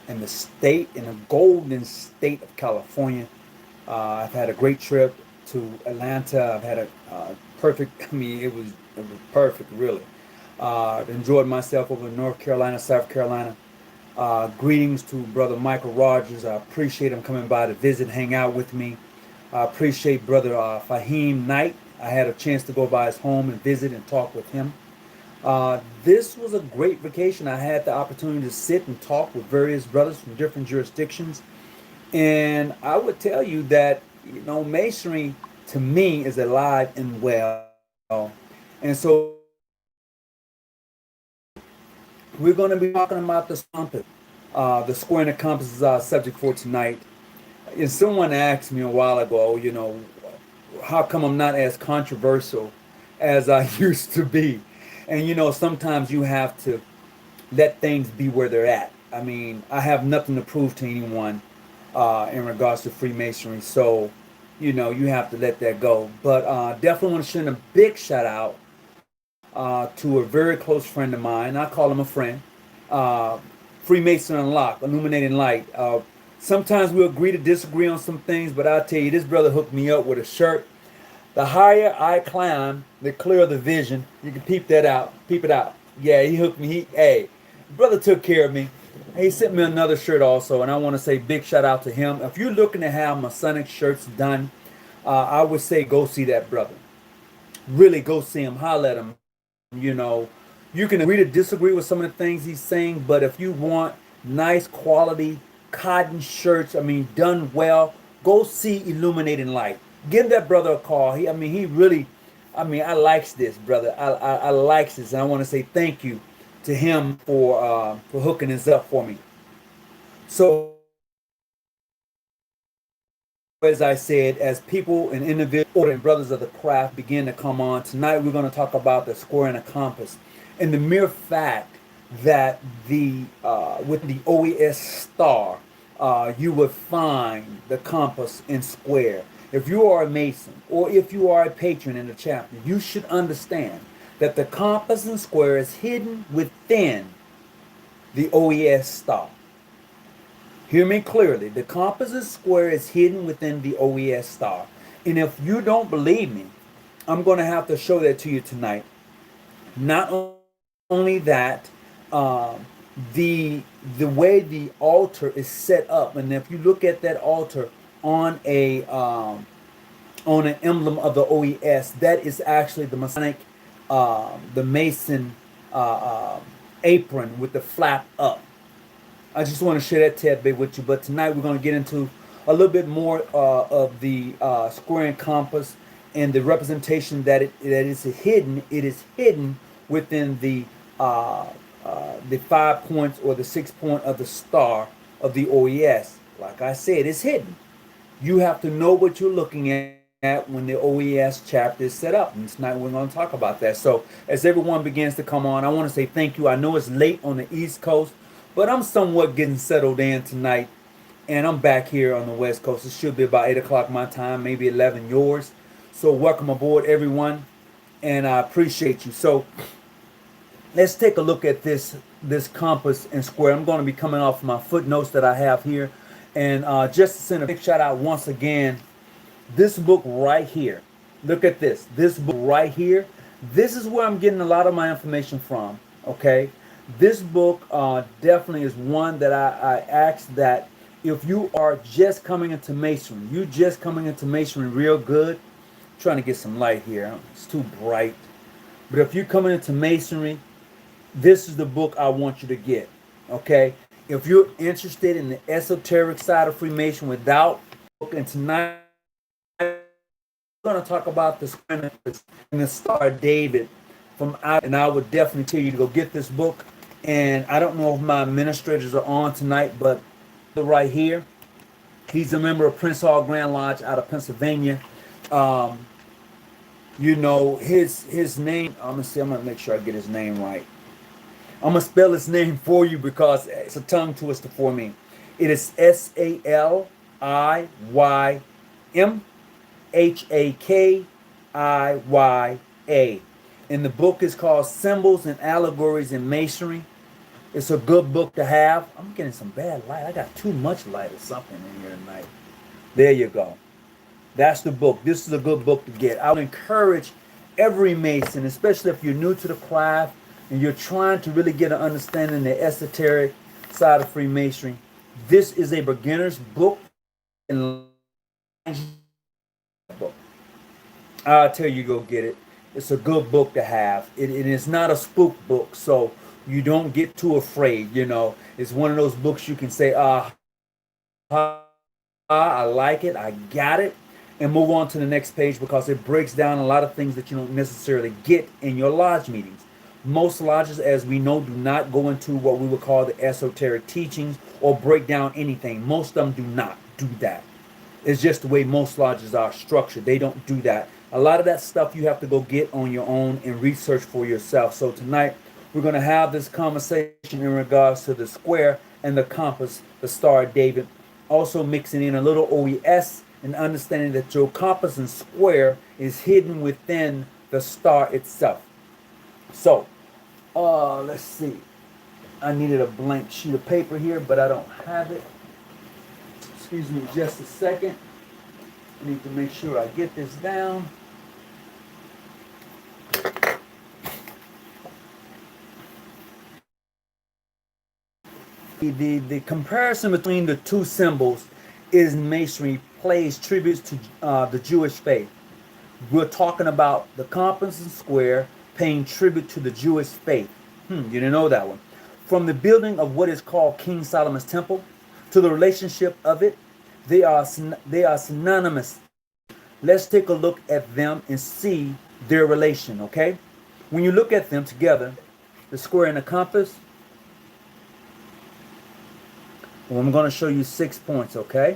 in the golden state of California. I've had a great trip to Atlanta. I've had a perfect. I mean, it was perfect, really. I've enjoyed myself over in North Carolina, South Carolina. Greetings to Brother Michael Rogers. I appreciate him coming by to visit, hang out with me. I appreciate Brother Fahim Knight. I had a chance to go by his home and visit and talk with him. This was a great vacation. I had the opportunity to sit and talk with various brothers from different jurisdictions. And I would tell you that, masonry to me is alive and well. And so we're going to be talking about the compass. The square and the compass is our subject for tonight. And someone asked me a while ago, how come I'm not as controversial as I used to be? And sometimes you have to let things be where they're at. I mean, I have nothing to prove to anyone in regards to Freemasonry, so you have to let that go. But definitely want to send a big shout out to a very close friend of mine. I call him a friend. Uh, Freemason Unlocked, Illuminating Light. Sometimes we agree to disagree on some things, but I'll tell you, this brother hooked me up with a shirt. The higher I climb, the clearer the vision. You can peep that out. Peep it out. Yeah, he hooked me. Hey, brother took care of me. He sent me another shirt also, and I want to say big shout out to him. If you're looking to have Masonic shirts done, I would say go see that brother. Really go see him. Holler at him. You can agree to disagree with some of the things he's saying, but if you want nice quality cotton shirts, I mean, done well, go see Illuminating Light. Give that brother a call. He really, I likes this, brother. I likes this, and I want to say thank you to him for hooking this up for me. So, as I said, as people and individuals and brothers of the craft begin to come on tonight, we're going to talk about the square and the compass, and the mere fact that the with the OES star, you would find the compass in square. If you are a Mason or if you are a patron in the chapter, you should understand that the compass and square is hidden within the OES star. Hear me clearly. The compass and square is hidden within the OES star. And if you don't believe me, I'm going to have to show that to you tonight. Not only that, the way the altar is set up, and if you look at that altar on an emblem of the OES, that is actually the Masonic, the Mason apron with the flap up. I just want to share that tad bit with you. But tonight we're going to get into a little bit more of the square and compass and the representation that is hidden. It is hidden within the 5 points or the 6 point of the star of the OES. Like I said, it's hidden. You have to know what you're looking at when the OES chapter is set up. And tonight we're going to talk about that. So as everyone begins to come on, I want to say thank you. I know it's late on the East Coast, but I'm somewhat getting settled in tonight. And I'm back here on the West Coast. It should be about 8 o'clock my time, maybe 11 yours. So welcome aboard, everyone. And I appreciate you. So let's take a look at this compass and square. I'm going to be coming off my footnotes that I have here. And just to send a big shout out once again, this book right here. Look at this. This book right here. This is where I'm getting a lot of my information from. Okay. This book definitely is one that I ask that if you are just coming into masonry, you just coming into masonry real good. I'm trying to get some light here. It's too bright. But if you're coming into masonry, this is the book I want you to get. Okay. If you're interested in the esoteric side of Freemason without book, and tonight we're going to talk about the square and the Star of David from out, and I would definitely tell you to go get this book. And I don't know if my administrators are on tonight, but right here, he's a member of Prince Hall Grand Lodge out of Pennsylvania. Um, his name. I'm gonna see. I'm gonna make sure I get his name right. I'm gonna spell his name for you because it's a tongue twister for me. It is SALIYMHAKIYA. And the book is called Symbols and Allegories in Masonry. It's a good book to have. I'm getting some bad light. I got too much light or something in here tonight. There you go. That's the book. This is a good book to get. I would encourage every Mason, especially if you're new to the craft and you're trying to really get an understanding of the esoteric side of Freemasonry. This is a beginner's book and book. I'll tell you, go get it. It's a good book to have. It is not a spook book, so you don't get too afraid. It's one of those books you can say, I like it, I got it, and move on to the next page, because it breaks down a lot of things that you don't necessarily get in your lodge meetings. Most lodges, as we know, do not go into what we would call the esoteric teachings or break down anything. Most of them do not do that. It's just the way most lodges are structured. They don't do that. A lot of that stuff you have to go get on your own and research for yourself. So tonight we're going to have this conversation in regards to the square and the compass, the Star of David. Also mixing in a little OES and understanding that your compass and square is hidden within the star itself. So, let's see. I needed a blank sheet of paper here, but I don't have it. Excuse me just a second. I need to make sure I get this down. The comparison between the two symbols is Masonry pays tributes to the Jewish faith. We're talking about the compass and square paying tribute to the Jewish faith. You didn't know that one. From the building of what is called King Solomon's Temple to the relationship of it, they are synonymous. Let's take a look at them and see their relation, okay? When you look at them together, the square and the compass, well, I'm going to show you 6 points, okay?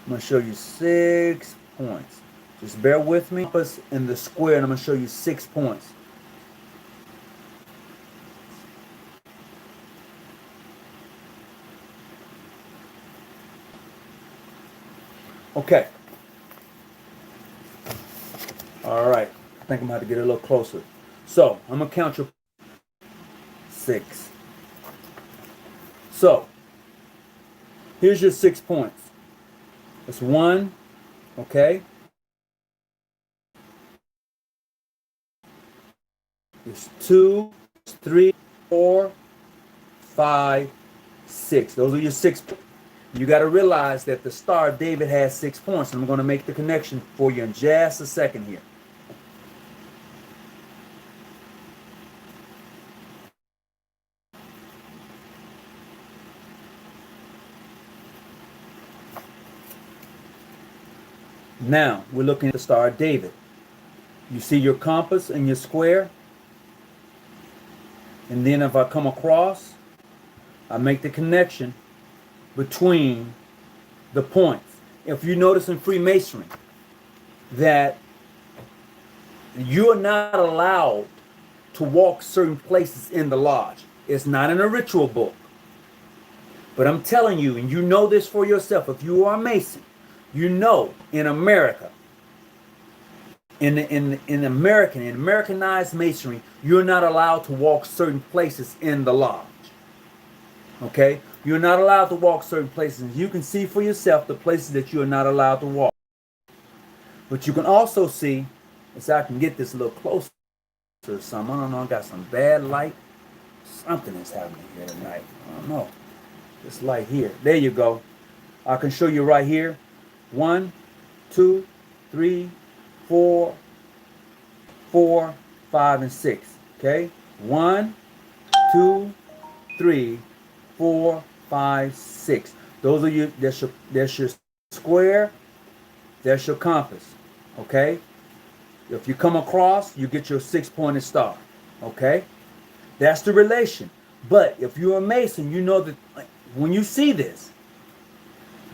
I'm going to show you 6 points. Just bear with me. Compass and the square, and I'm going to show you 6 points. Okay. All right. I think I'm going to have to get a little closer. So, I'm going to count your 6. So, here's your 6 points. It's 1, okay? It's 2, 3, 4, 5, 6. Those are your 6 points. You got to realize that the Star of David has 6 points. And I'm going to make the connection for you in just a second here. Now, we're looking at the Star of David. You see your compass and your square. And then if I come across, I make the connection between the points. If you notice in Freemasonry that you're not allowed to walk certain places in the lodge. It's not in a ritual book. But I'm telling you, and you know this for yourself, if you are a Mason, you know in America, in Americanized Masonry, you're not allowed to walk certain places in the lodge. Okay? You're not allowed to walk certain places. You can see for yourself the places that you are not allowed to walk. But you can also see, as I can get this a little closer to some, I don't know, I got some bad light. Something is happening here tonight. I don't know. This light here. There you go. I can show you right here. 1, 2, 3, 4, 5, and 6. Okay? 1, 2, 3, 4, 5, 6. Those are your, that's your square, that's your compass. Okay? If you come across, you get your 6-pointed star. Okay? That's the relation. But if you're a Mason, you know that when you see this,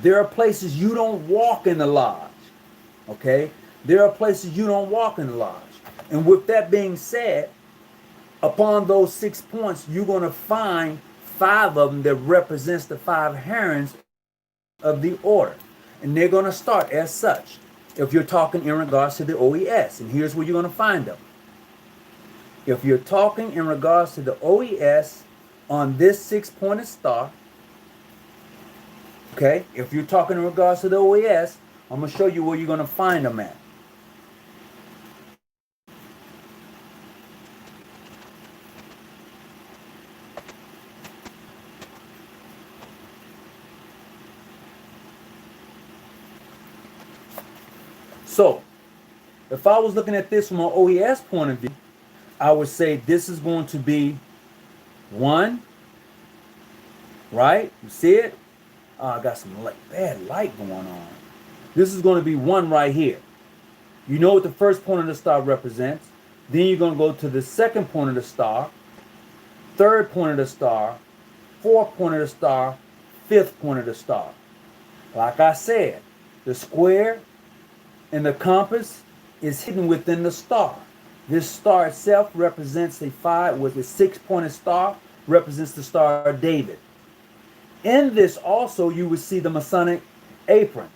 there are places you don't walk in the lodge. Okay? There are places you don't walk in the lodge. And with that being said, upon those 6 points, you're going to find 5 of them that represents the 5 herons of the order. and they're going to start as such. If you're talking in regards to the OES, and here's where you're going to find them. If you're talking in regards to the OES on this 6-pointed star, okay, if you're talking in regards to the OES, I'm going to show you where you're going to find them at. So, if I was looking at this from an OES point of view, I would say this is going to be 1, right? You see it? I got some bad light going on. This is going to be 1 right here. You know what the first point of the star represents. Then you're going to go to the second point of the star, third point of the star, fourth point of the star, fifth point of the star. Like I said, the square and the compass is hidden within the star. This star itself represents a 6-pointed star, represents the Star of David. In this also you would see the Masonic apron.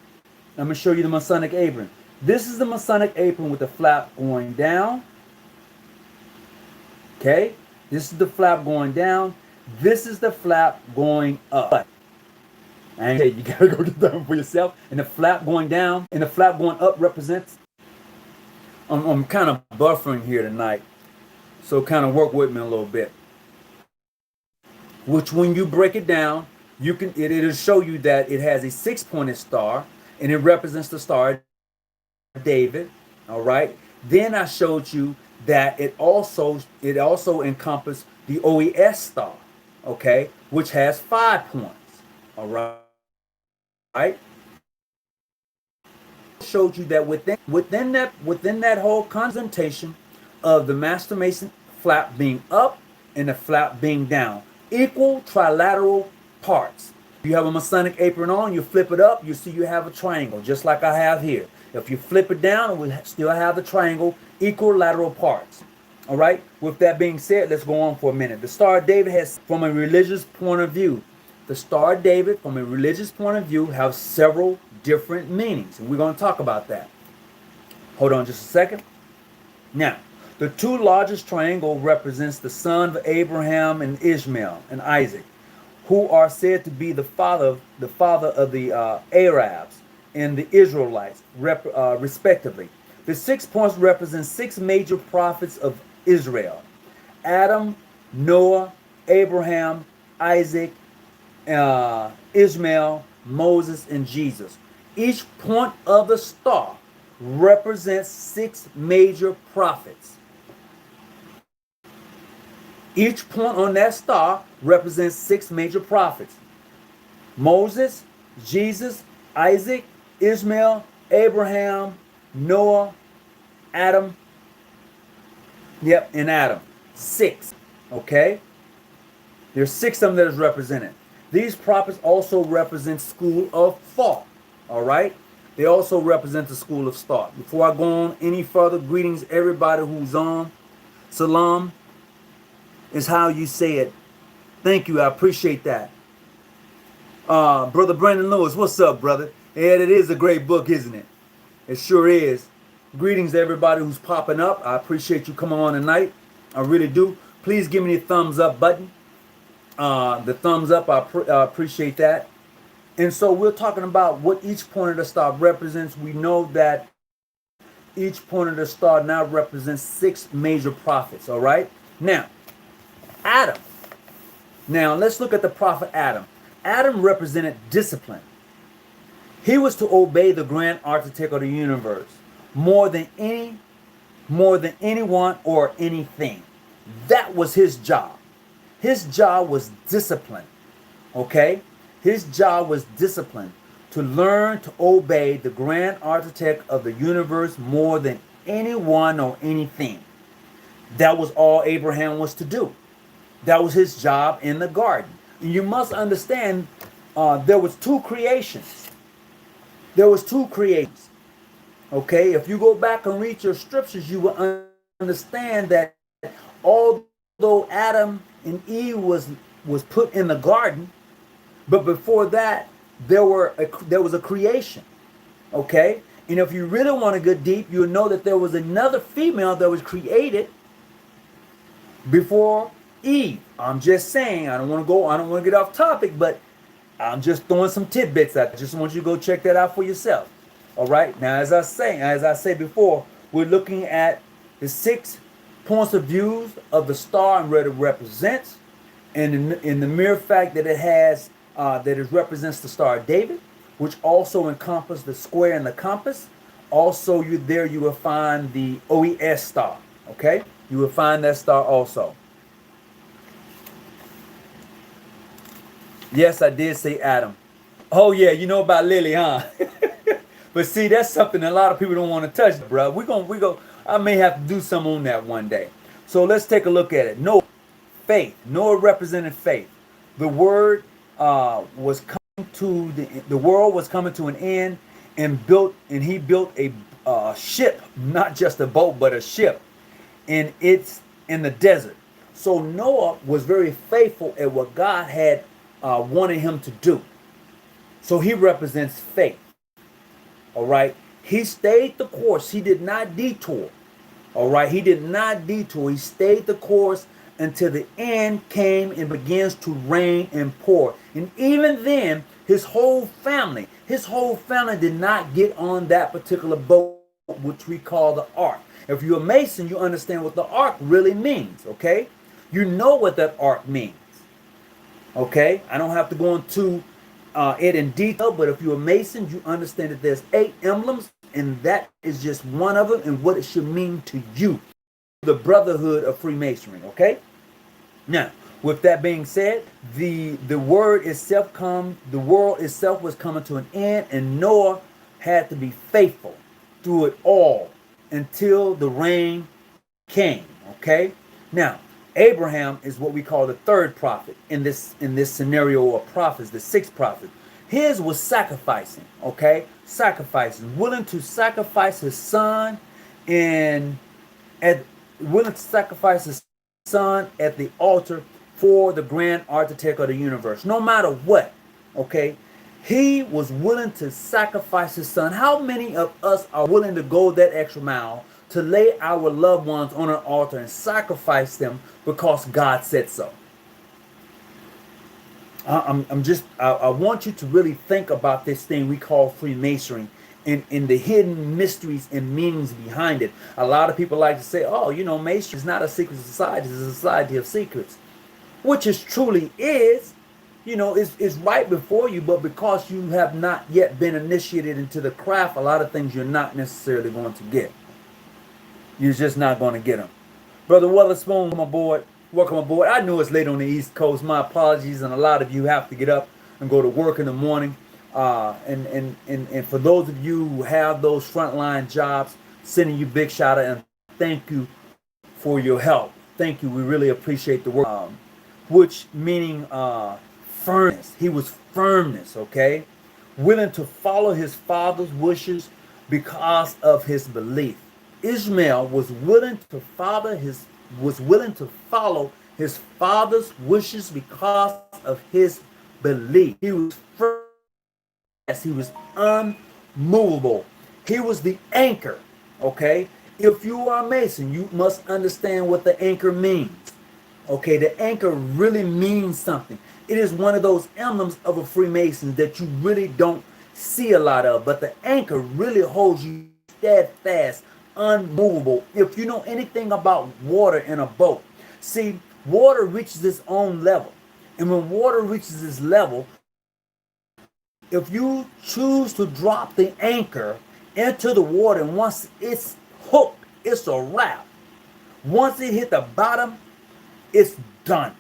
I'm going to show you the Masonic apron. This is the Masonic apron with the flap going down. Okay, this is the flap going down. This is the flap going up. And you gotta go get that for yourself. And the flap going down and the flap going up represents. I'm kind of buffering here tonight, so kind of work with me a little bit. Which, when you break it down, it'll show you that it has a 6-pointed star, and it represents the Star of David. All right. Then I showed you that it also encompassed the OES star, okay, which has 5 points. All right. Right? Showed you that within that whole concentration of the Master Mason flap being up and the flap being down, equal trilateral parts. You have a Masonic apron on, you flip it up, you see you have a triangle, just like I have here. If you flip it down, it will still have the triangle, equal lateral parts. All right. With that being said, let's go on for a minute. The Star of David has, from a religious point of view, the Star of David, from a religious point of view, have several different meanings, and we're going to talk about that. Hold on just a second. Now, the 2 largest triangle represents the son of Abraham and Ishmael and Isaac, who are said to be the father of the Arabs and the Israelites, respectively. The 6 points represent 6 major prophets of Israel: Adam, Noah, Abraham, Isaac, Ishmael, Moses, and Jesus. Each point of the star represents 6 major prophets. Each point on that star represents 6 major prophets: Moses, Jesus, Isaac, Ishmael, Abraham, Noah, Adam. Yep, and Adam. 6. Okay? There's 6 of them that is represented. These prophets also represent school of thought. All right? They also represent the school of thought. Before I go on any further, greetings everybody who's on. Salam is how you say it. Thank you. I appreciate that. Brother Brandon Lewis, what's up, brother? Yeah, it is a great book, isn't it? It sure is. Greetings to everybody who's popping up. I appreciate you coming on tonight. I really do. Please give me the thumbs up button. The thumbs up, I appreciate that. And so we're talking about what each point of the star represents. We know that each point of the star now represents 6 major prophets, all right? Now, Adam. Now, let's look at the prophet Adam. Adam represented discipline. He was to obey the grand architect of the universe more than anyone or anything. That was his job. His job was discipline. Okay? His job was discipline, to learn to obey the grand architect of the universe more than anyone or anything. That was all Abraham was to do. That was his job in the garden. And you must understand, there was 2 creations. There was 2 creations. Okay? If you go back and read your scriptures, you will understand that although Adam and Eve was put in the garden, but before that, there was a creation. Okay? And if you really want to go deep, you'll know that there was another female that was created before Eve. I'm just saying, I don't want to get off topic, but I'm just throwing some tidbits out. I just want you to go check that out for yourself. All right. Now, as I say before, we're looking at the 6 points of views of the star and what it represents, and in the mere fact that it represents the Star of David, which also encompasses the square and the compass. Also, you will find the OES star. Okay, you will find that star also. Yes, I did say Adam. Oh yeah, you know about Lily, huh? But see, that's something a lot of people don't want to touch, bro. We go. I may have to do some on that one day. So let's take a look at it. Noah, faith. Noah represented faith. The word was coming to the world was coming to an end, and he built a ship, not just a boat, but a ship, and it's in the desert. So Noah was very faithful at what God had wanted him to do. So he represents faith. All right. He stayed the course. He did not detour. All right. He did not detour. He stayed the course until the end came and begins to rain and pour. And even then, his whole family did not get on that particular boat, which we call the ark. If you're a Mason, you understand what the ark really means. Okay. You know what that ark means. Okay. I don't have to go into it in detail, but if you're a Mason, you understand that there's 8 emblems, and that is just one of them, and what it should mean to you, the brotherhood of Freemasonry. Okay. Now, with that being said, the world itself was coming to an end, and Noah had to be faithful through it all until the rain came. Okay. Now, Abraham is what we call the 3rd prophet in this scenario of prophets, the 6th prophet. His was sacrificing, okay? Sacrificing, willing to sacrifice his son willing to sacrifice his son at the altar for the grand architect of the universe, no matter what, okay? He was willing to sacrifice his son. How many of us are willing to go that extra mile to lay our loved ones on an altar and sacrifice them because God said so? I want you to really think about this thing we call Freemasonry and the hidden mysteries and meanings behind it. A lot of people like to say, oh, Masonry is not a secret society, it's a society of secrets, which is truly is. It's right before you, but because you have not yet been initiated into the craft, a lot of things you're not necessarily going to get. You're just not going to get them. Brother Weatherspoon, welcome aboard. I know it's late on the East Coast. My apologies, and a lot of you have to get up and go to work in the morning. And for those of you who have those frontline jobs, sending you big shout out and thank you for your help. Thank you. We really appreciate the work. Which meaning firmness. He was firmness, okay? Willing to follow his father's wishes because of his belief. Ishmael was willing to follow his father's wishes because of his belief. He was firm. He was unmovable. He was the anchor. Okay? If you are a Mason, you must understand what the anchor means. Okay, the anchor really means something. It is one of those emblems of a Freemason that you really don't see a lot of, but the anchor really holds you steadfast, unmovable. If you know anything about water in a boat, see, water reaches its own level. And when water reaches its level, if you choose to drop the anchor into the water, and once it's hooked, it's a wrap. Once it hit the bottom, it's done.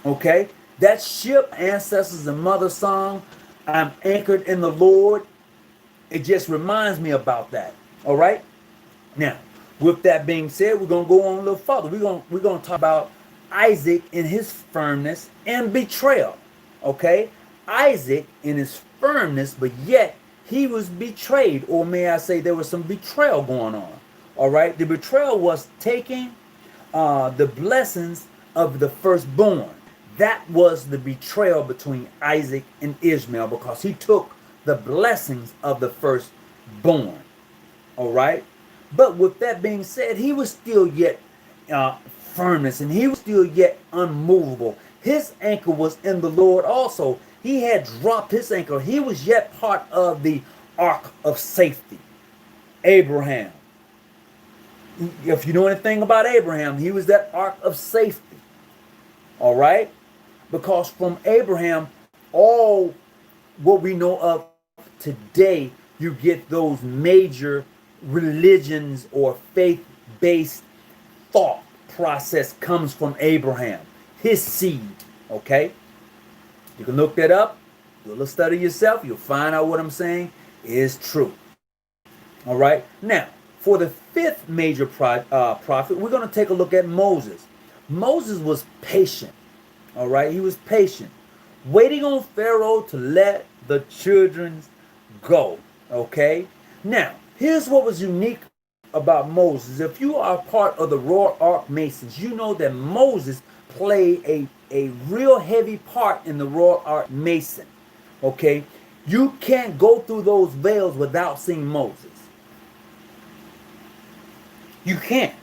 Okay? That ship, Ancestors and Mother song, I'm anchored in the Lord, it just reminds me about that. All right? Now, with that being said, we're going to go on a little further. We're going to talk about Isaac in his firmness and betrayal. Okay? Isaac in his firmness, but yet he was betrayed, or may I say there was some betrayal going on. All right? The betrayal was taking the blessings of the firstborn. That was the betrayal between Isaac and Ishmael, because he took the blessings of the firstborn. All right. But with that being said, he was still yet firmness, and he was still yet unmovable. His anchor was in the Lord also. He had dropped his anchor. He was yet part of the ark of safety. Abraham. If you know anything about Abraham, he was that ark of safety. All right? Because from Abraham, all what we know of today, you get those major religions or faith-based thought process comes from Abraham, his seed. Okay? You can look that up, do a little study yourself, you'll find out what I'm saying is true. All right? Now, for the fifth major prophet, we're going to take a look at Moses. Moses was patient. All right? He was patient, waiting on Pharaoh to let the children go. Okay? Now, here's what was unique about Moses. If you are part of the Royal Ark Masons, you know that Moses played a real heavy part in the Royal Ark Mason. Okay? You can't go through those veils without seeing Moses. You can't.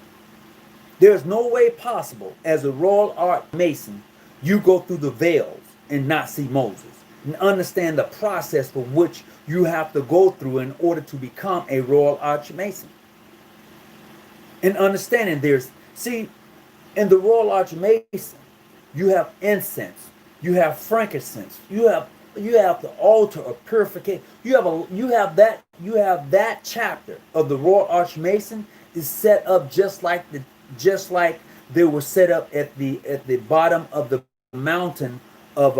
There's no way possible as a Royal Ark Mason you go through the veils and not see Moses and understand the process for which you have to go through in order to become a Royal Arch Mason. And understanding in the Royal Arch Mason, you have incense, you have frankincense, you have the altar of purification. You have that chapter of the Royal Arch Mason is set up just like they were set up at the bottom of the mountain of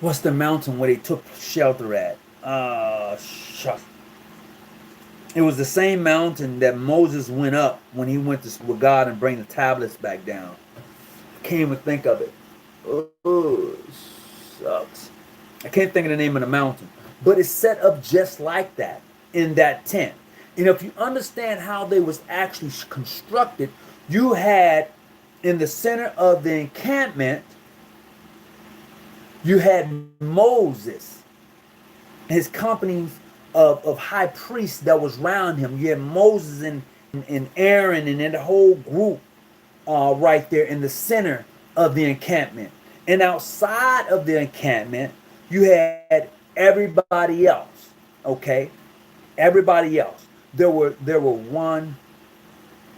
what's the mountain where they took shelter at? It was the same mountain that Moses went up when he went with God and bring the tablets back down. Can't even think of it. Oh, sucks. I can't think of the name of the mountain. But it's set up just like that in that tent. And if you understand how they was actually constructed, you had in the center of the encampment, you had Moses, his companies of high priests that was around him. You had Moses and Aaron and then the whole group right there in the center of the encampment. And outside of the encampment, you had everybody else. Okay? Everybody else. There were one,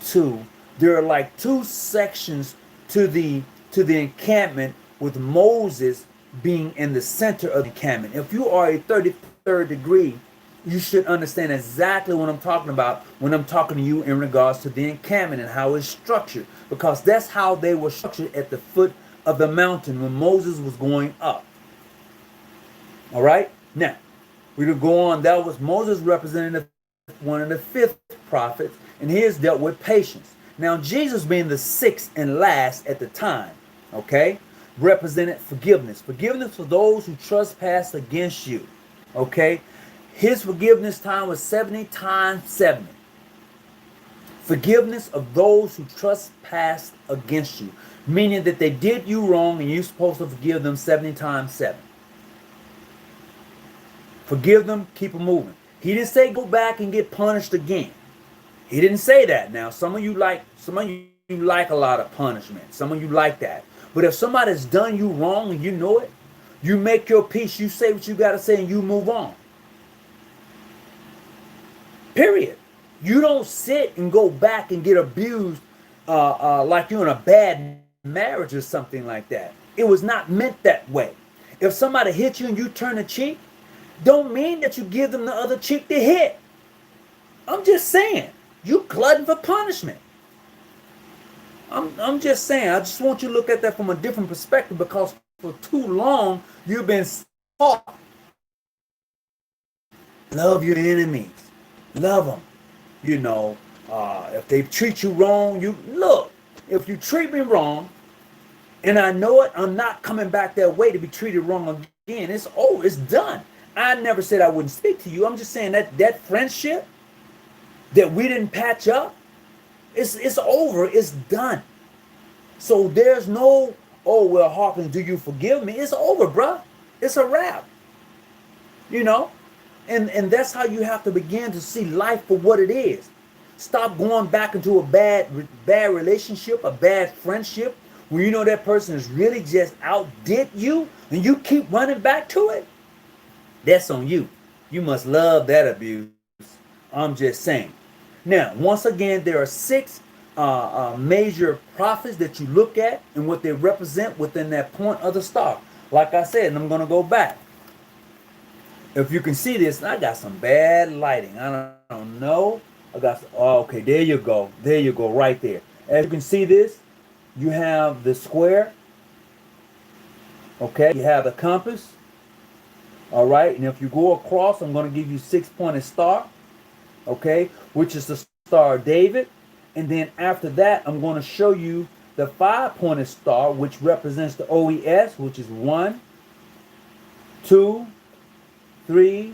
two. There are like two sections to the encampment with Moses being in the center of the encampment. If you are a 33rd degree, you should understand exactly what I'm talking about when I'm talking to you in regards to the encampment and how it's structured. Because that's how they were structured at the foot of the mountain when Moses was going up. All right? Now, we could go on. That was Moses representing one of the fifth prophets, and he has dealt with patience. Now, Jesus being the sixth and last at the time, okay, represented forgiveness. Forgiveness for those who trespass against you, okay? His forgiveness time was 70 times 70. Forgiveness of those who trespass against you, meaning that they did you wrong and you're supposed to forgive them 70 times 7. Forgive them, keep them moving. He didn't say go back and get punished again. He didn't say that. Now, some of you like a lot of punishment. Some of you like that. But if somebody's done you wrong and you know it, you make your peace, you say what you got to say, and you move on. Period. You don't sit and go back and get abused like you're in a bad marriage or something like that. It was not meant that way. If somebody hit you and you turn a cheek, don't mean that you give them the other cheek to hit. I'm just saying, you glutton for punishment. I'm just saying, I just want you to look at that from a different perspective, because for too long you've been taught. Love your enemies. Love them. You know, if they treat you wrong, if you treat me wrong, and I know it, I'm not coming back that way to be treated wrong again. It's over. It's done. I never said I wouldn't speak to you. I'm just saying that friendship that we didn't patch up, it's over. It's done. So there's no, oh, well, Hawkins, do you forgive me? It's over, bruh. It's a wrap. you know, and that's how you have to begin to see life for what it is. Stop going back into a bad relationship, a bad friendship, when you know that person is really just outdid you, and you keep running back to it. That's on you. You must love that abuse. I'm just saying. Now, once again, there are six major prophets that you look at and what they represent within that point of the star. Like I said, and I'm going to go back. If you can see this, I got some bad lighting. I don't know. I got some, oh, okay, there you go. There you go, right there. As you can see this, you have the square. Okay, you have the compass. All right, and if you go across, I'm going to give you 6-pointed star. Okay, which is the Star of David. And then after that, I'm going to show you the 5-pointed star, which represents the OES, which is 1, 2, 3,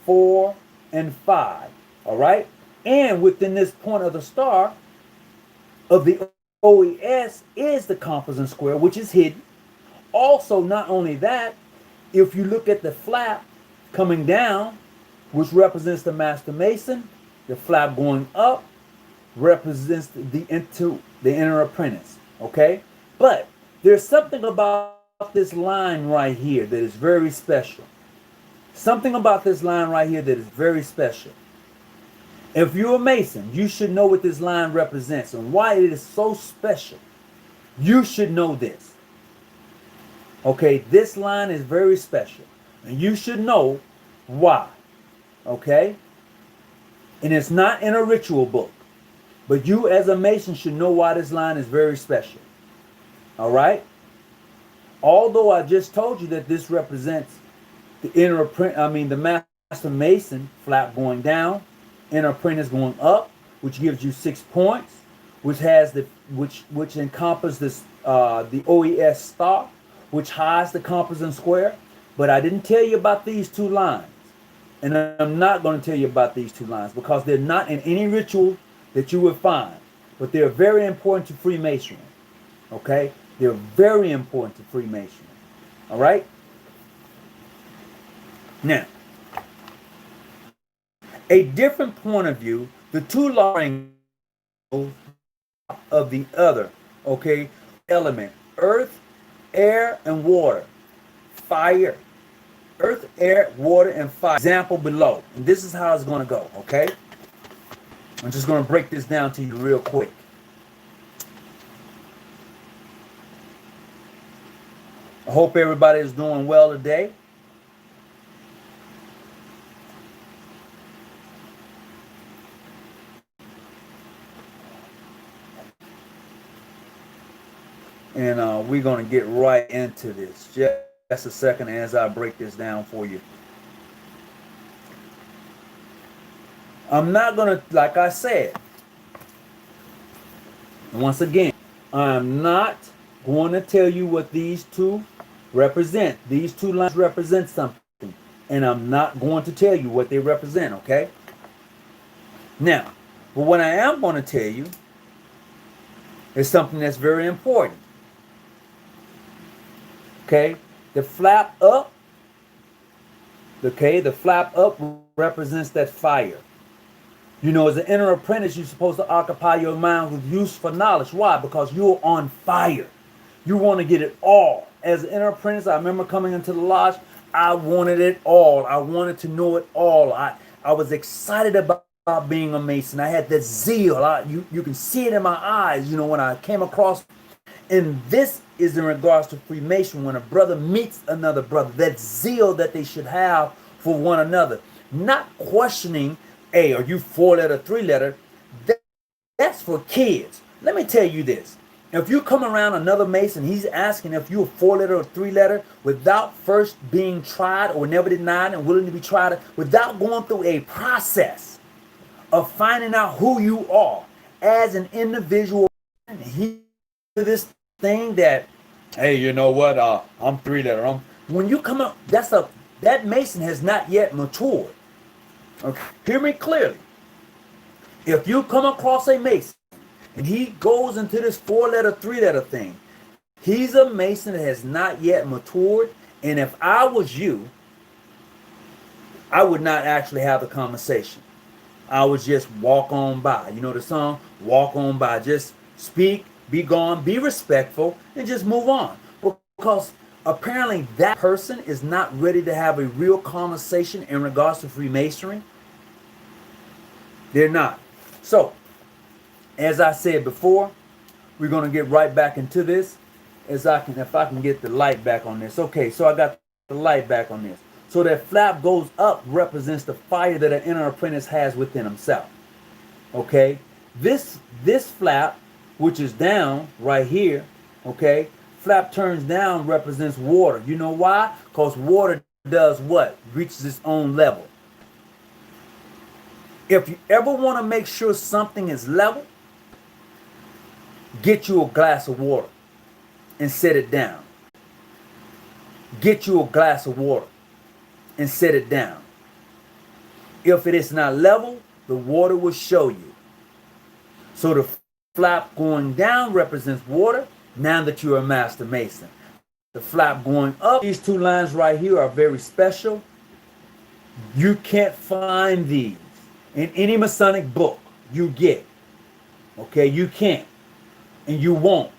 4, and 5. All right, and within this point of the star of the OES is the compass and square, which is hidden. Also, not only that, if you look at the flap coming down, which represents the Master Mason, the flap going up represents the inner apprentice. Okay, but there's something about this line right here that is very special. Something about this line right here that is very special. If you're a Mason, you should know what this line represents and why it is so special. You should know this. Okay, this line is very special, and you should know why. Okay, and it's not in a ritual book, but you as a Mason should know why this line is very special. All right, although I just told you that this represents the the Master Mason flap going down, inner apprentice going up, which gives you 6 points, which has which encompasses the OES star, which hides the compass and square. But I didn't tell you about these two lines. And I'm not going to tell you about these two lines because they're not in any ritual that you would find. But they're very important to Freemasonry. Okay? They're very important to Freemasonry. All right? Now, a different point of view, the two lines of the other, okay, element, earth, air, and water, fire, earth, air, water, and fire. Example below. And this is how it's going to go, okay? I'm just going to break this down to you real quick. I hope everybody is doing well today. And we're going to get right into this. Just a second as I break this down for you. I'm not going to, like I said, once again, I'm not going to tell you what these two represent. These two lines represent something. And I'm not going to tell you what they represent, okay? Now, but what I am going to tell you is something that's very important. Okay, the flap up, okay, the flap up represents that fire. You know, as an inner apprentice, you're supposed to occupy your mind with useful knowledge. Why? Because you're on fire. You want to get it all. As an inner apprentice, I remember coming into the lodge, I wanted it all. I wanted to know it all. I was excited about being a Mason. I had that zeal. You can see it in my eyes, you know, when I came across. And this is in regards to Freemason. When a brother meets another brother, that zeal that they should have for one another. Not questioning, hey, are you 4-letter, 3-letter? That's for kids. Let me tell you this. If you come around another Mason, he's asking if you're a 4-letter or 3-letter without first being tried or never denied and willing to be tried, without going through a process of finding out who you are as an individual. He this thing that, hey, you know what? I'm 3-letter. When you come up, that Mason has not yet matured. Okay, hear me clearly. If you come across a Mason and he goes into this 4-letter, 3-letter thing, he's a Mason that has not yet matured. And if I was you, I would not actually have the conversation. I would just walk on by. You know the song? Walk on by. Just speak, be gone, be respectful, and just move on. Because apparently that person is not ready to have a real conversation in regards to Freemasonry. They're not. So, as I said before, we're going to get right back into this. If I can get the light back on this. Okay, so I got the light back on this. So that flap goes up represents the fire that an inner apprentice has within himself. Okay, this flap, which is down right here, okay, flap turns down represents water. You know why? Because water does what? Reaches its own level. If you ever want to make sure something is level, get you a glass of water and set it down. Get you a glass of water and set it down. If it is not level, the water will show you. So the flap going down represents water now that you're a master mason. The flap going up, these two lines right here are very special. You can't find these in any Masonic book you get. Okay, you can't. And you won't.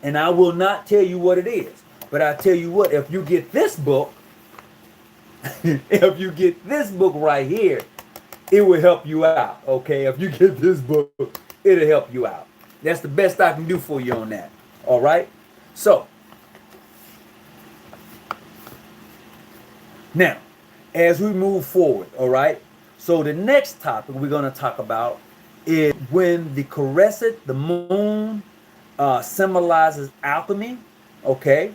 And I will not tell you what it is. But I tell you what, if you get this book, if you get this book right here, it will help you out. Okay, if you get this book, it'll help you out. That's the best I can do for you on that. All right. So now, as we move forward, all right. So the next topic we're going to talk about is when the crescent, the moon, symbolizes alchemy. Okay.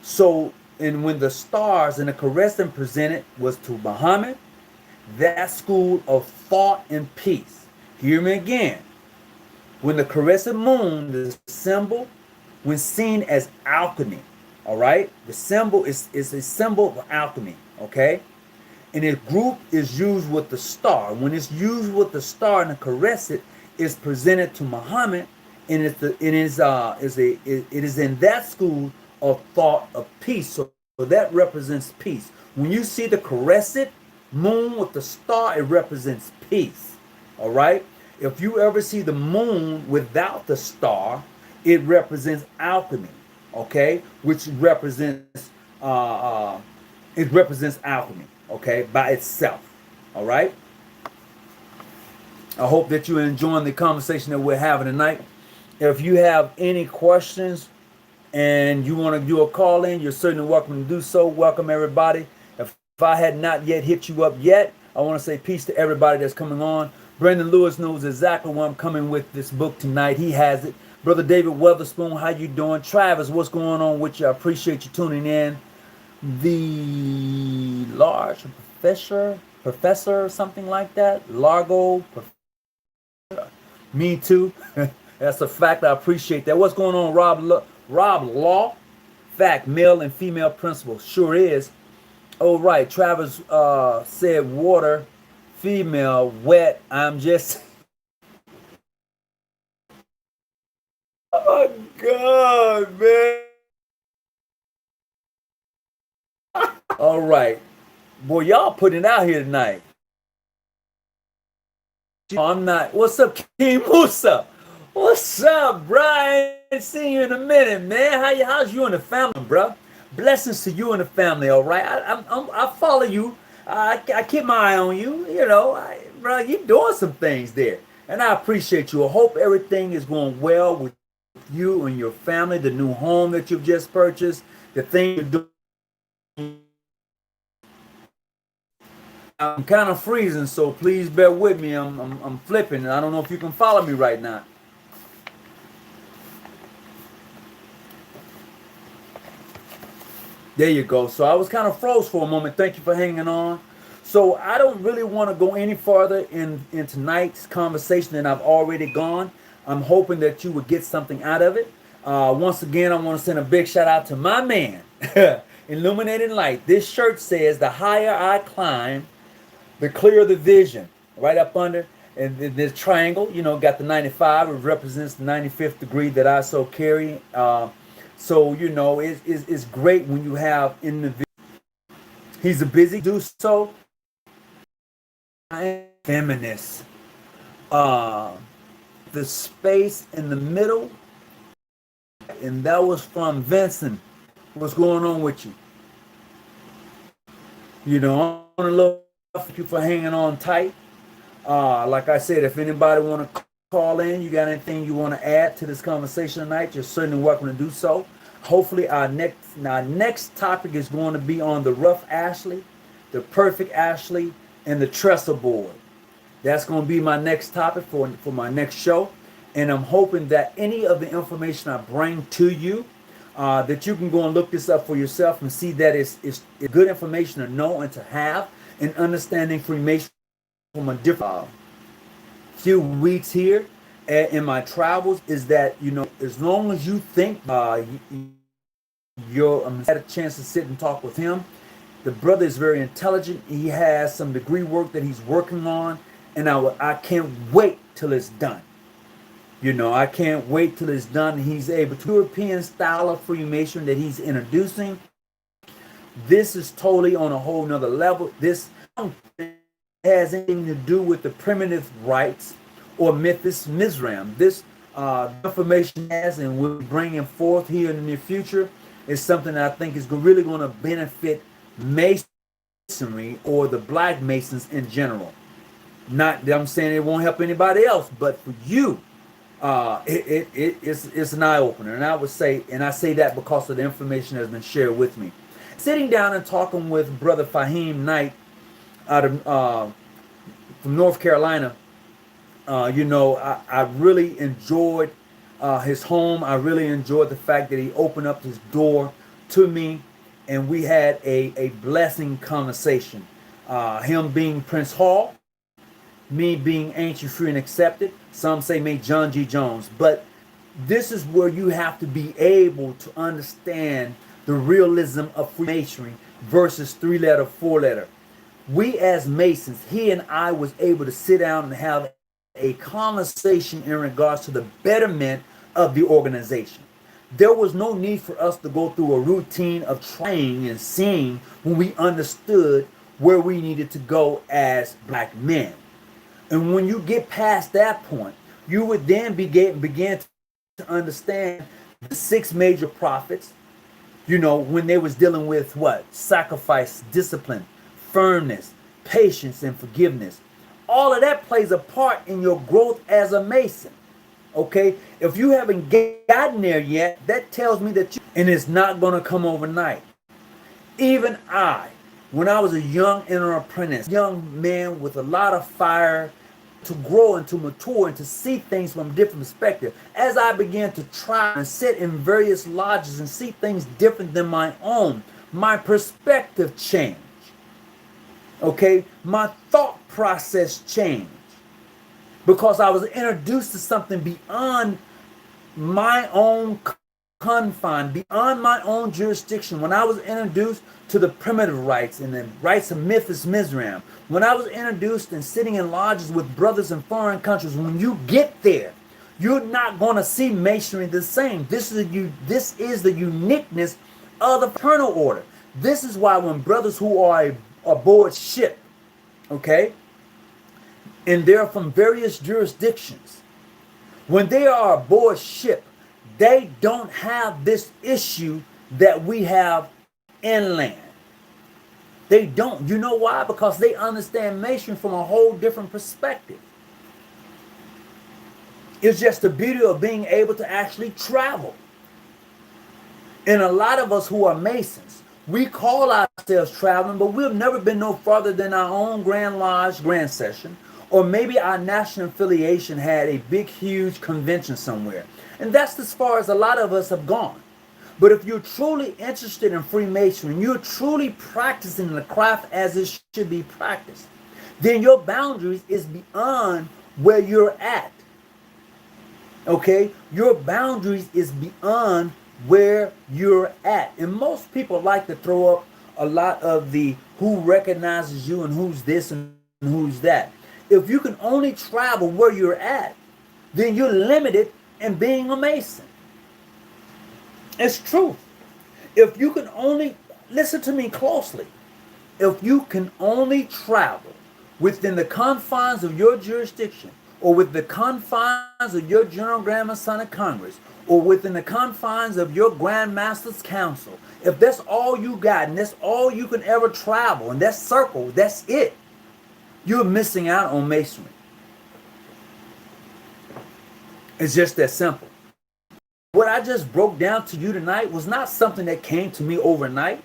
So, and when the stars and the crescent presented was to Muhammad, that school of thought and peace. Hear me again. When the crescent moon, the symbol, when seen as alchemy, all right? The symbol is a symbol of alchemy, okay? And its group is used with the star. When it's used with the star and the crescent, it's presented to Muhammad, and it is in that school of thought of peace. So that represents peace. When you see the crescent moon with the star, it represents peace. All right. If you ever see the moon without the star, it represents alchemy. Okay, which represents alchemy. Okay, by itself. All right. I hope that you're enjoying the conversation that we're having tonight. If you have any questions and you want to do a call in, you're certainly welcome to do so. Welcome everybody. If I had not yet hit you up yet, I want to say peace to everybody that's coming on. Brandon Lewis knows exactly where I'm coming with this book tonight. He has it. Brother David Weatherspoon, how you doing? Travis, what's going on with you? I appreciate you tuning in. The large professor, something like that. Largo, me too. That's a fact. I appreciate that. What's going on, Rob Law? Fact, male and female principle. Sure is. Oh, right. Travis said water, female, wet. I'm just... Oh, my God, man. All right. Boy, y'all putting it out here tonight. I'm not... What's up, King Musa? What's up, bro? I ain't seen you in a minute, man. How's you and the family, bro? Blessings to you and the family, all right? I follow you. I keep my eye on you. You know, bro, you're doing some things there. And I appreciate you. I hope everything is going well with you and your family, the new home that you've just purchased, the thing you're doing. I'm kind of freezing, so please bear with me. I'm flipping. I don't know if you can follow me right now. There you go. So I was kind of froze for a moment. Thank you for hanging on. So I don't really want to go any farther in tonight's conversation than I've already gone. I'm hoping that you would get something out of it. Once again, I want to send a big shout out to my man, Illuminating Light. This shirt says, the higher I climb, the clearer the vision. Right up under, and this triangle, you know, got the 95. It represents the 95th degree that I so carry. So, you know, it's great when you have in the He's a busy do so. I am feminist. The space in the middle, and that was from Vincent. What's going on with you? You know, I want to love you for hanging on tight. Like I said, if anybody want to call in, you got anything you want to add to this conversation tonight, you're certainly welcome to do so. Hopefully our next topic is going to be on the rough Ashley, the perfect Ashley, and the trestle board. That's going to be my next topic for my next show. And I'm hoping that any of the information I bring to you, that you can go and look this up for yourself and see that it's good information to know and to have, and understanding Freemasonry from a different few weeks here in my travels, is that, you know, as long as you think you're had a chance to sit and talk with him, the brother is very intelligent. He has some degree work that he's working on, and I can't wait till it's done. You know, I can't wait till it's done. He's able to European style of Freemasonry that he's introducing. This is totally on a whole nother level. This has anything to do with the primitive rites or Mythos Mizram. This information has, and we're bringing forth here in the near future, is something that I think is really going to benefit Masonry or the Black Masons in general. Not that I'm saying it won't help anybody else, but for you, it's an eye opener. And I would say, and I say that because of the information that's been shared with me. Sitting down and talking with Brother Fahim Knight out of from North Carolina, you know, I really enjoyed his home. I really enjoyed the fact that he opened up his door to me, and we had a blessing conversation. Him being Prince Hall, me being Ancient, Free, and Accepted. Some say me John G. Jones. But this is where you have to be able to understand the realism of Freemasonry versus 3-letter, 4-letter. We as Masons, he and I was able to sit down and have a conversation in regards to the betterment of the organization. There was no need for us to go through a routine of trying and seeing when we understood where we needed to go as Black men. And when you get past that point, you would then begin to understand the 6 major prophets, you know, when they was dealing with what? Sacrifice, discipline, firmness, patience, and forgiveness. All of that plays a part in your growth as a Mason. Okay? If you haven't gotten there yet, that tells me that and it's not going to come overnight. Even I, when I was a young apprentice, young man with a lot of fire to grow and to mature and to see things from a different perspective, as I began to try and sit in various lodges and see things different than my own, my perspective changed. Okay? My thought process changed because I was introduced to something beyond my own confine, beyond my own jurisdiction. When I was introduced to the primitive rites and the rites of Mythos Mizram, when I was introduced and sitting in lodges with brothers in foreign countries, when you get there, you're not going to see Masonry the same. This is the uniqueness of the fraternal order. This is why when brothers who are aboard ship, okay, and they're from various jurisdictions, when they are aboard ship, they don't have this issue that we have inland. They don't. You know why? Because they understand Masonry from a whole different perspective. It's just the beauty of being able to actually travel. And a lot of us who are Masons, we call ourselves traveling, but we've never been no farther than our own Grand Lodge Grand Session, or maybe our national affiliation had a big, huge convention somewhere. And that's as far as a lot of us have gone. But if you're truly interested in Freemasonry, you're truly practicing the craft as it should be practiced, then your boundaries is beyond where you're at. Okay? Your boundaries is beyond where you're at. And most people like to throw up a lot of the who recognizes you and who's this and who's that. If you can only travel where you're at, then you're limited in being a Mason. It's true. If you can only, listen to me closely. If you can only travel within the confines of your jurisdiction, or with the confines of your General Grand Masonic Congress, or within the confines of your Grand Master's Council, if that's all you got and that's all you can ever travel, and that circle, that's it, you're missing out on Masonry. It's just that simple. What I just broke down to you tonight was not something that came to me overnight.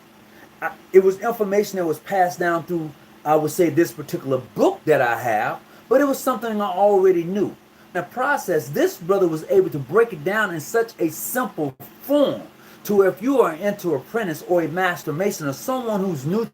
It was information that was passed down through, I would say, this particular book that I have, but it was something I already knew. In the process, this brother was able to break it down in such a simple form to if you are into apprentice or a master mason or someone who's new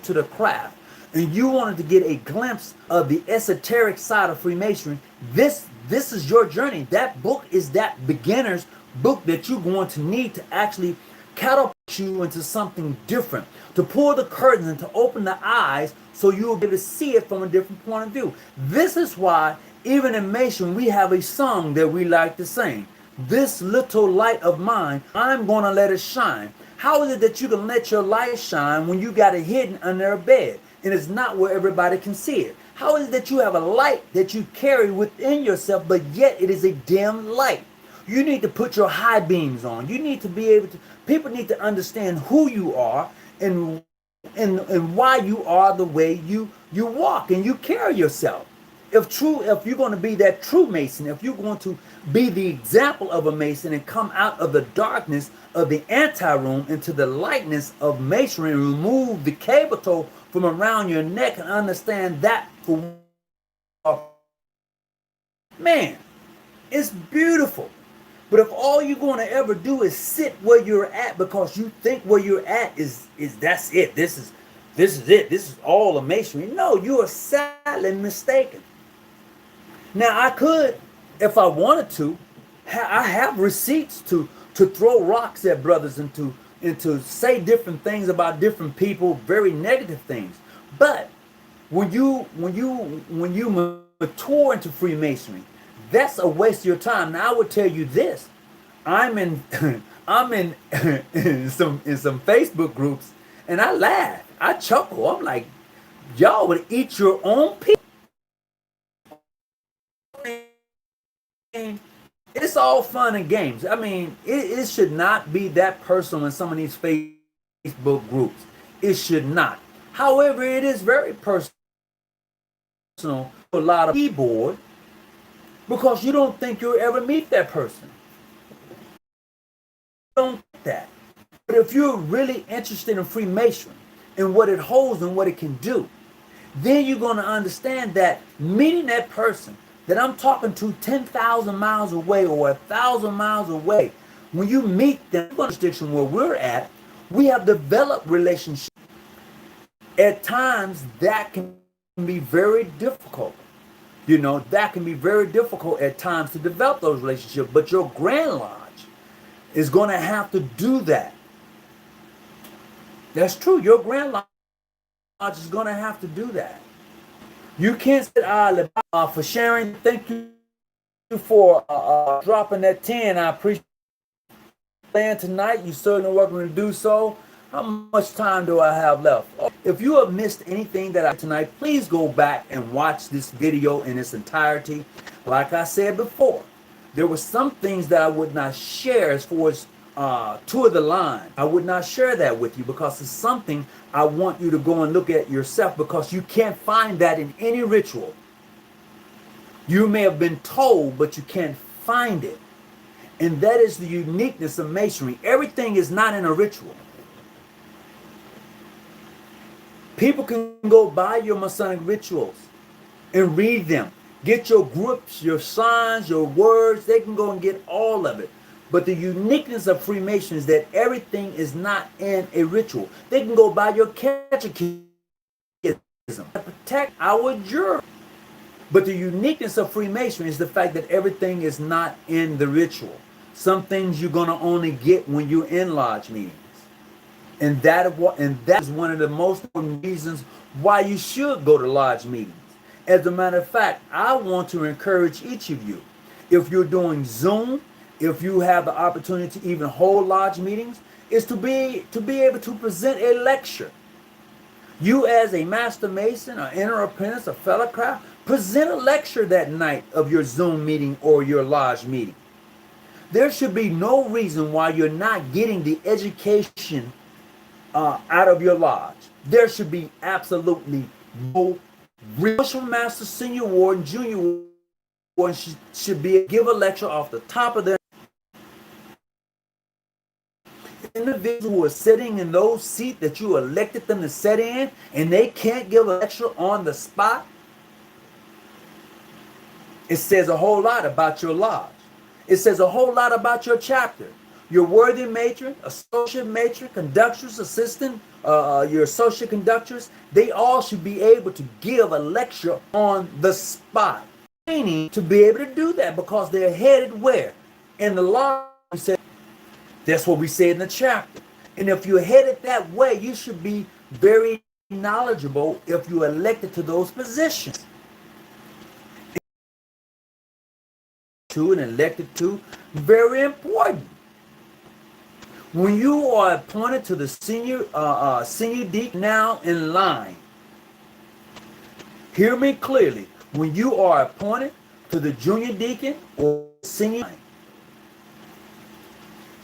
to the craft and you wanted to get a glimpse of the esoteric side of Freemasonry, this is your journey. That book is that beginner's book that you're going to need to actually catapult you into something different, to pull the curtains and to open the eyes so you will be able to see it from a different point of view. This is why even in Mason we have a song that we like to sing. This little light of mine, I'm going to let it shine. How is it that you can let your light shine when you got it hidden under a bed and it's not where everybody can see it? How is it that you have a light that you carry within yourself, but yet it is a dim light? You need to put your high beams on. You need to be able to, people need to understand who you are and why you are the way you walk and you carry yourself. If you're going to be that true Mason, if you're going to be the example of a Mason and come out of the darkness of the anti-room into the lightness of Masonry and remove the cable tow from around your neck and understand that for man, it's beautiful. But if all you're going to ever do is sit where you're at because you think where you're at is that's it. This is it. This is all of Masonry. No, you are sadly mistaken. Now I could, if I wanted to, I have receipts to throw rocks at brothers and to say different things about different people, very negative things. But when you mature into Freemasonry, that's a waste of your time. Now I would tell you this: I'm in in some Facebook groups, and I laugh, I chuckle. I'm like, y'all would eat your own people. It's all fun and games. I mean, it should not be that personal in some of these Facebook groups. It should not. However, it is very personal to a lot of keyboard because you don't think you'll ever meet that person. You don't think that. But if you're really interested in Freemasonry and what it holds and what it can do, then you're going to understand that meeting that person that I'm talking to 10,000 miles away or 1,000 miles away, when you meet them in the jurisdiction where we're at, we have developed relationships. At times, that can be very difficult. You know, that can be very difficult at times to develop those relationships. But your Grand Lodge is going to have to do that. That's true. Your Grand Lodge is going to have to do that. You can't say, for sharing. Thank you for dropping that 10. I appreciate it tonight. You're certainly welcome to do so. How much time do I have left? If you have missed anything that I tonight, please go back and watch this video in its entirety. Like I said before, there were some things that I would not share as far as Tour the Line. I would not share that with you because it's something I want you to go and look at yourself because you can't find that in any ritual. You may have been told, but you can't find it. And that is the uniqueness of Masonry. Everything is not in a ritual. People can go buy your Masonic rituals and read them. Get your groups, your signs, your words. They can go and get all of it. But the uniqueness of Freemasonry is that everything is not in a ritual. They can go buy your catechism to protect our jury. But the uniqueness of Freemasonry is the fact that everything is not in the ritual. Some things you're going to only get when you're in lodge meetings. And that is one of the most important reasons why you should go to lodge meetings. As a matter of fact, I want to encourage each of you, if you're doing Zoom, if you have the opportunity to even hold lodge meetings, is to be able to present a lecture. You as a master mason, an inner apprentice, a fellow craft, present a lecture that night of your Zoom meeting or your lodge meeting. There should be no reason why you're not getting the education out of your lodge. There should be absolutely no reason. Master, senior warden, junior warden should be give a lecture off the top of their individuals who are sitting in those seats that you elected them to sit in, and they can't give a lecture on the spot. It says a whole lot about your lodge. It says a whole lot about your chapter. Your worthy matron, associate matron, conductress, assistant, your associate conductress, they all should be able to give a lecture on the spot. Training to be able to do that because they're headed where? In the lodge. That's what we say in the chapter. And if you're headed that way, you should be very knowledgeable if you're elected to those positions. And elected to, very important. When you are appointed to the senior deacon now in line, hear me clearly. When you are appointed to the junior deacon or senior,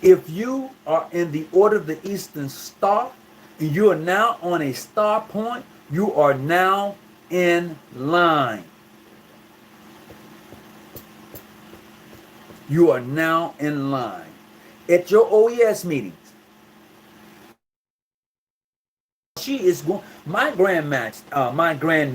if you are in the order of the Eastern Star and you are now on a star point, you are now in line. You are now in line. At your OES meetings, she is going, my grand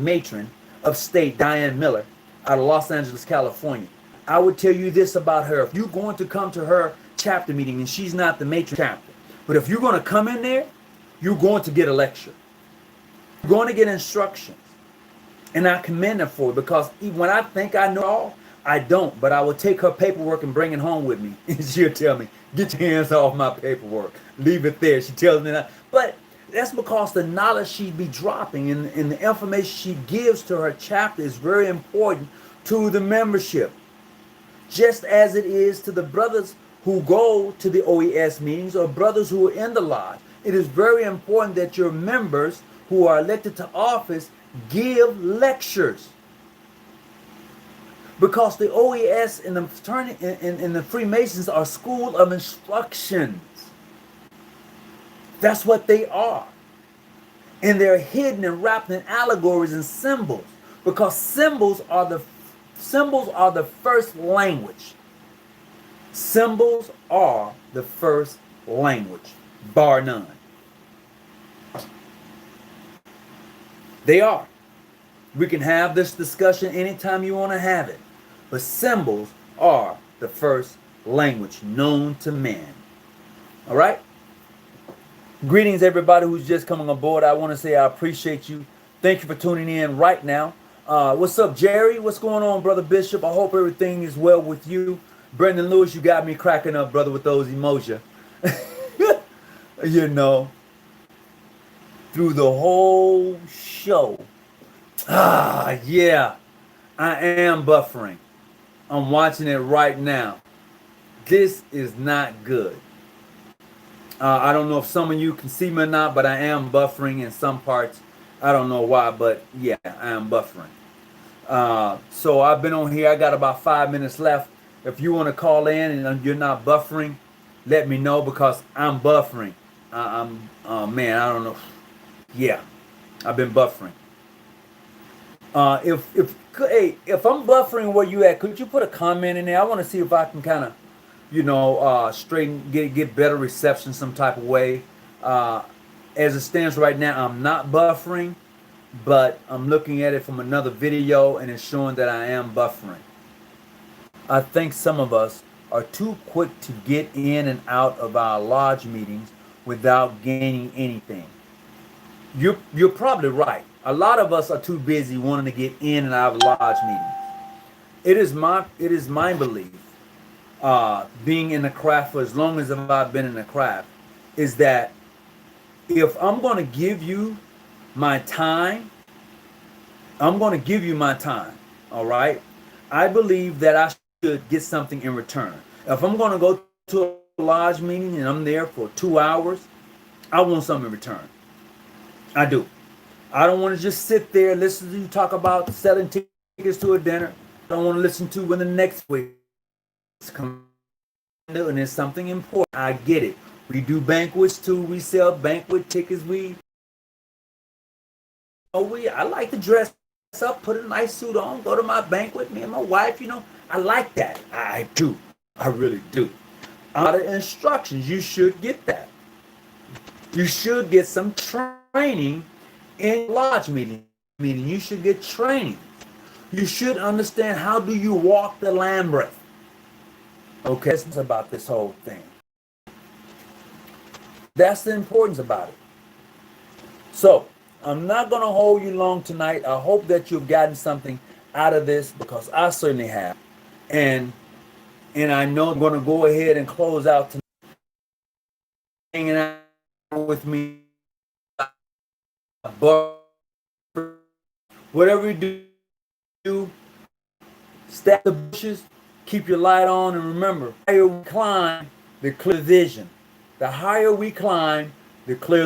matron of state, Diane Miller, out of Los Angeles, California. I would tell you this about her. If you're going to come to her chapter meeting, and she's not the matron chapter, but if you're going to come in there, you're going to get a lecture. You're going to get instructions. And I commend her for it, because even when I think I know all, I don't, but I will take her paperwork and bring it home with me. And she'll tell me, get your hands off my paperwork. Leave it there. She tells me that. But that's because the knowledge she be dropping and the information she gives to her chapter is very important to the membership. Just as it is to the brothers who go to the OES meetings or brothers who are in the lodge. It is very important that your members who are elected to office give lectures. Because the OES and the fraternity and the Freemasons are school of instructions. That's what they are. And they're hidden and wrapped in allegories and symbols. Because symbols are the first language. Symbols are the first language, bar none. They are. We can have this discussion anytime you want to have it. But symbols are the first language known to man. All right? Greetings, everybody who's just coming aboard. I want to say I appreciate you. Thank you for tuning in right now. What's up, Jerry? What's going on, Brother Bishop? I hope everything is well with you. Brendan Lewis, you got me cracking up, brother, with those emojis. You know, through the whole show. Yeah, I am buffering. I'm watching it right now. This is not good. I don't know if some of you can see me or not, but I am buffering in some parts. I don't know why, but yeah, I am buffering. So I've been on here. I got about 5 minutes left. If you want to call in and you're not buffering, let me know, because I'm buffering. Man, I don't know. Yeah, I've been buffering. If I'm buffering where you at, could you put a comment in there? I want to see if I can kind of, straighten, get better reception some type of way. As it stands right now, I'm not buffering, but I'm looking at it from another video and it's showing that I am buffering. I think some of us are too quick to get in and out of our lodge meetings without gaining anything. You're probably right. A lot of us are too busy wanting to get in and out of lodge meetings. It is my belief, being in the craft for as long as I've been in the craft, is that if I'm going to give you my time, I'm going to give you my time. All right. I believe that I should get something in return. If I'm going to go to a lodge meeting and I'm there for 2 hours, I want something in return. I do. I don't want to just sit there and listen to you talk about selling tickets to a dinner. I don't want to listen to when the next week comes and it's something important. I get it. We do banquets too. We sell banquet tickets. I like to dress up, put a nice suit on, go to my banquet. Me and my wife, I like that. I do. I really do. A lot of instructions. You should get that. You should get some training in lodge meeting. You should get training. You should understand how do you walk the labyrinth. Okay, that's about this whole thing. That's the importance about it. So, I'm not going to hold you long tonight. I hope that you've gotten something out of this because I certainly have. And I know I'm going to go ahead and close out tonight. Hanging out with me. Whatever you do, stack the bushes, keep your light on, and remember, the higher we climb, the clear vision. The higher we climb, the clearer